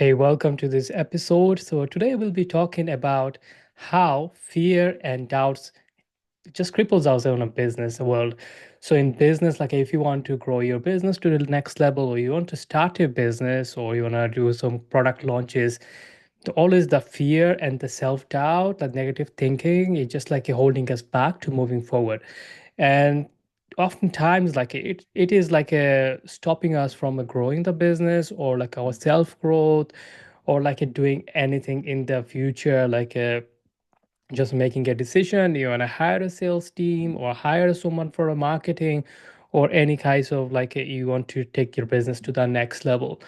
Hey, welcome to this episode. So, today we'll be talking about how fear and doubts just cripples us in a business world. So, in business, like if you want to grow your business to the next level, or you want to start a business, or you want to do some product launches, always the fear and the self-doubt, the negative thinking, it's just like holding us back to moving forward. And oftentimes like it is like stopping us from growing the business or like our self growth or like doing anything in the future, like just making a decision. You want to hire a sales team or hire someone for a marketing or any kinds of like you want to take your business to the next level.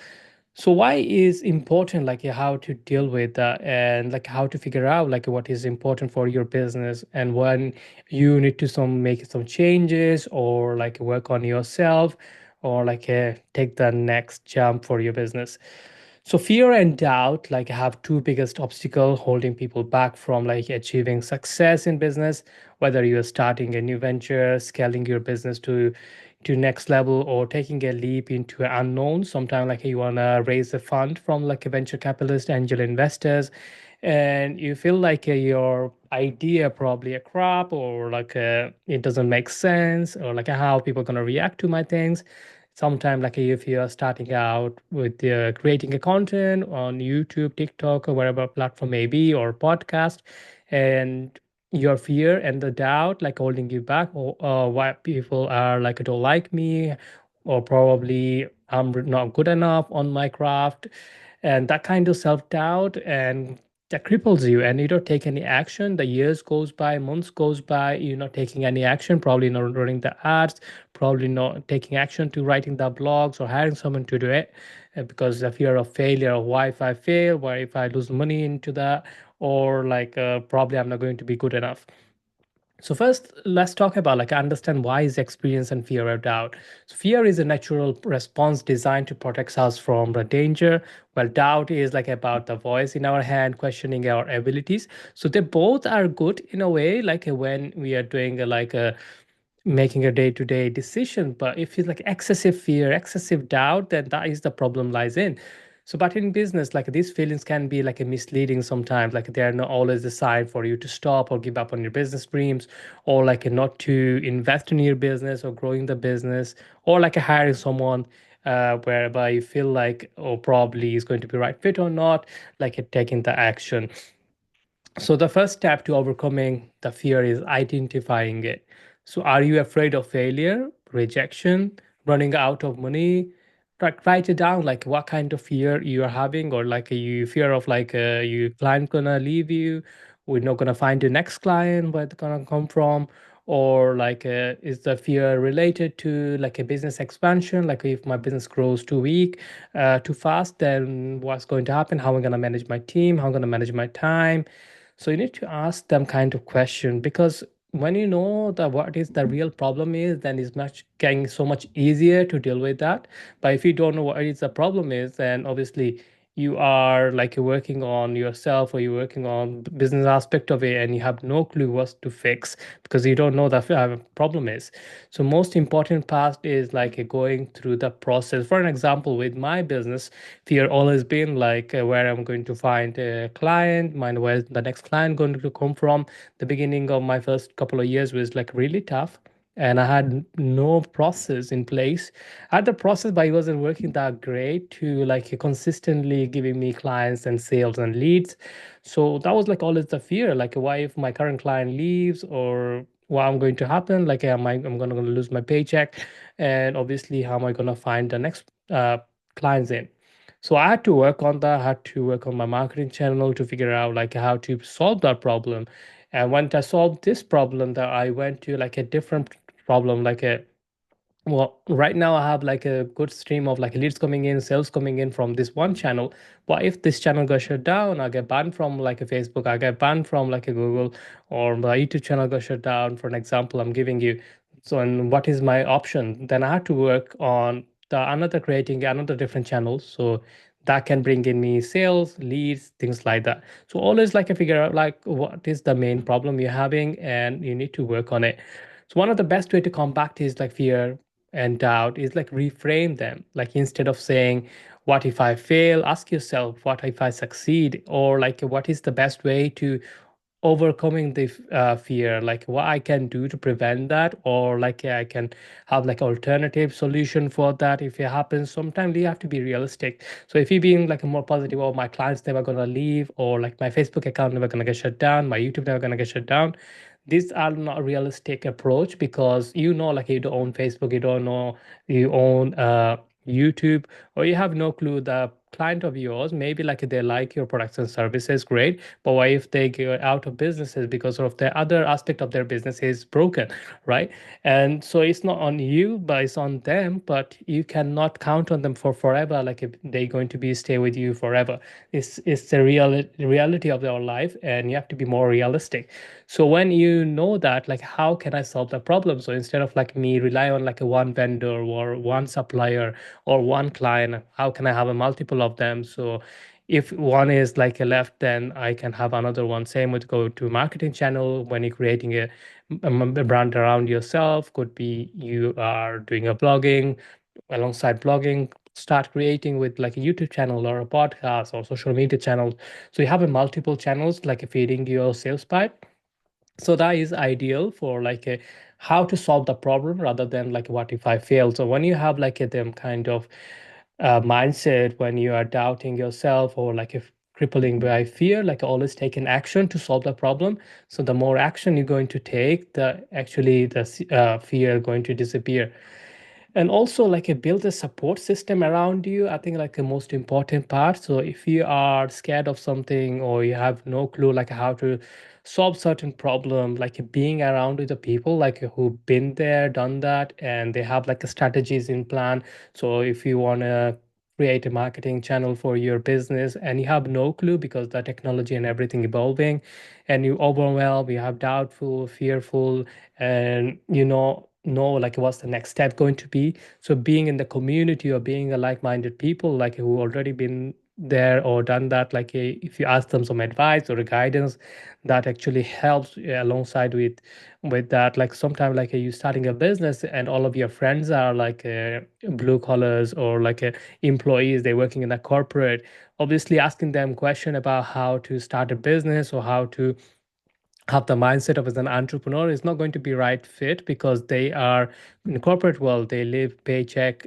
So why is important like how to deal with that and like how to figure out like what is important for your business and when you need to some make some changes or like work on yourself or like take the next jump for your business. So fear and doubt like have two biggest obstacle holding people back from like achieving success in business, whether you're starting a new venture, scaling your business to next level or taking a leap into an unknown. Sometimes like you want to raise a fund from like a venture capitalist, angel investors, and you feel like your idea probably a crap or like it doesn't make sense or like how people are going to react to my things. Sometimes like if you're starting out with creating a content on YouTube, TikTok, or whatever platform may be, or podcast, and your fear and the doubt like holding you back, or why people are like don't like me, or probably I'm not good enough on my craft, and that kind of self-doubt and that cripples you and you don't take any action. The years goes by, months goes by, you're not taking any action, probably not running the ads, probably not taking action to writing the blogs or hiring someone to do it, because the fear of failure, why if I fail, why if I lose money into that, or like probably I'm not going to be good enough. So first, let's talk about like understand why is experience and fear of doubt. So fear is a natural response designed to protect us from the danger, while doubt is like about the voice in our head questioning our abilities. So they both are good in a way, like when we are doing like a making a day-to-day decision. But if it's like excessive fear, excessive doubt, then that is the problem lies in. So but in business, like these feelings can be like a misleading sometimes, like they are not always a sign for you to stop or give up on your business dreams, or like not to invest in your business or growing the business, or like hiring someone whereby you feel like oh probably is going to be right fit or not, like taking the action. So the first step to overcoming the fear is identifying it. So are you afraid of failure, rejection, running out of money? Write it down like what kind of fear you are having, or like you fear of like your client gonna leave you, we're not gonna find your next client, where it's gonna come from, or like is the fear related to like a business expansion, like if my business grows too weak, too fast, then what's going to happen, how am I going to manage my team, how am I going to manage my time. So you need to ask them kind of question, because when you know that what is the real problem is, then it's much getting so much easier to deal with that. But if you don't know what is the problem is, then obviously you are like working on yourself or you're working on the business aspect of it and you have no clue what to fix because you don't know the problem is. So most important part is like going through the process. For an example, with my business, fear always been like where I'm going to find a client, mind where the next client going to come from. The beginning of my first couple of years was like really tough, and I had no process in place. I had the process, but it wasn't working that great to like consistently giving me clients and sales and leads. So that was like always the fear, like why if my current client leaves, or what I'm going to happen, like I'm gonna lose my paycheck, and obviously how am I gonna find the next clients in. So I had to work on that. I had to work on my marketing channel to figure out like how to solve that problem. And once I solved this problem, that I went to like a different problem, like a well, right now I have like a good stream of like leads coming in, sales coming in from this one channel. But if this channel got shut down, I get banned from like a Facebook, I get banned from like a Google, or my YouTube channel got shut down, for an example I'm giving you. So, and what is my option? Then I had to work on the another creating another different channel. So that can bring in me sales, leads, things like that. So always like I figure out like what is the main problem you're having and you need to work on it. So one of the best way to combat is like fear and doubt is like reframe them. Like instead of saying, what if I fail? Ask yourself, what if I succeed? Or like, what is the best way to overcoming the fear, like what I can do to prevent that, or like I can have like alternative solution for that if it happens. Sometimes you have to be realistic. So if you're being like a more positive, oh, my clients never gonna leave, or like my Facebook account never gonna get shut down, my YouTube never gonna get shut down, these are not a realistic approach, because like you don't own Facebook, you don't know you own YouTube, or you have no clue the client of yours, maybe like they like your products and services, great, but what if they go out of businesses because of the other aspect of their business is broken, right? And so it's not on you, but it's on them. But you cannot count on them for forever. Like if they're going to be stay with you forever, it's the reality of our life, and you have to be more realistic. So when you know that, like, how can I solve the problem? So instead of like me rely on like a one vendor or one supplier or one client, how can I have a multiple of them? So if one is like a left, then I can have another one. Same with go to marketing channel. When you're creating a brand around yourself, could be you are doing a blogging, alongside blogging, start creating with like a YouTube channel or a podcast or social media channel. So you have a multiple channels like feeding your sales pipe. So that is ideal for like a how to solve the problem rather than like what if I fail. So when you have like a them kind of mindset, when you are doubting yourself, or like if crippling by fear, like always take an action to solve the problem. So the more action you're going to take, the actually the fear going to disappear. And also like build a support system around you, I think, like the most important part. So if you are scared of something, or you have no clue like how to solve certain problem, like being around with the people like who've been there, done that, and they have like a strategies in plan. So if you want to create a marketing channel for your business and you have no clue because the technology and everything evolving, and you overwhelmed, you have doubtful, fearful, and know like what's the next step going to be. So being in the community or being a like-minded people like who already been there or done that, like if you ask them some advice or a guidance, that actually helps alongside with that. Like sometimes like you starting a business and all of your friends are like blue collars or like employees, they're working in a corporate. Obviously asking them question about how to start a business or how to have the mindset of as an entrepreneur is not going to be right fit, because they are in the corporate world, they live paycheck,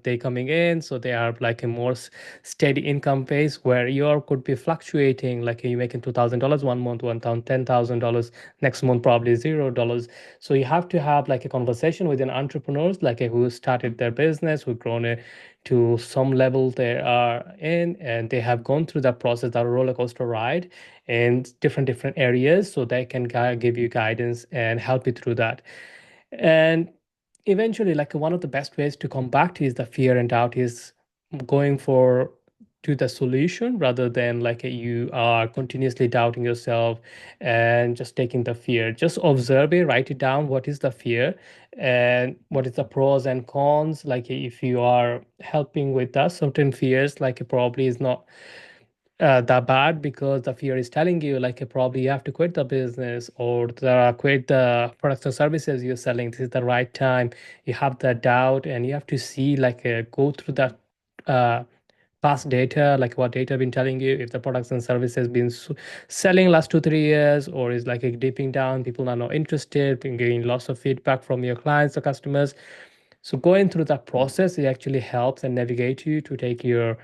they coming in, so they are like a more steady income base, where your could be fluctuating, like you making $2,000 one month, $10,000 next month, probably $0. So you have to have like a conversation with an entrepreneurs, like who started their business, who grown it to some level they are in, and they have gone through that process, that roller coaster ride in different areas, so they can give you guidance and help you through that. And eventually, like one of the best ways to combat is the fear and doubt is going for to the solution, rather than like you are continuously doubting yourself and just taking the fear. Just observe it, write it down, what is the fear and what is the pros and cons. Like if you are helping with that certain fears, like it probably is not that bad, because the fear is telling you like probably you have to quit the business, or quit the products or services you're selling. This is the right time. You have the doubt, and you have to see like go through that uh, past data, like what data been telling you, if the products and services been selling last 2 3 years, or is like dipping down, people are not interested, been getting lots of feedback from your clients or customers. So going through that process, it actually helps and navigate you to take your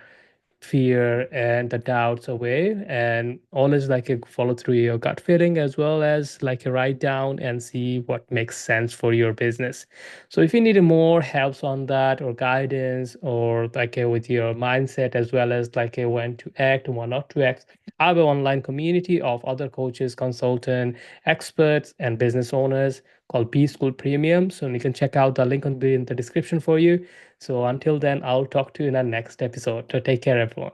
fear and the doubts away, and always like follow through your gut feeling, as well as like write down and see what makes sense for your business. So if you need more helps on that, or guidance, or like with your mindset, as well as like when to act and when not to act, I have an online community of other coaches, consultant, experts, and business owners called B School Premium. So you can check out the link in the description for you. So until then, I'll talk to you in our next episode. So take care, everyone.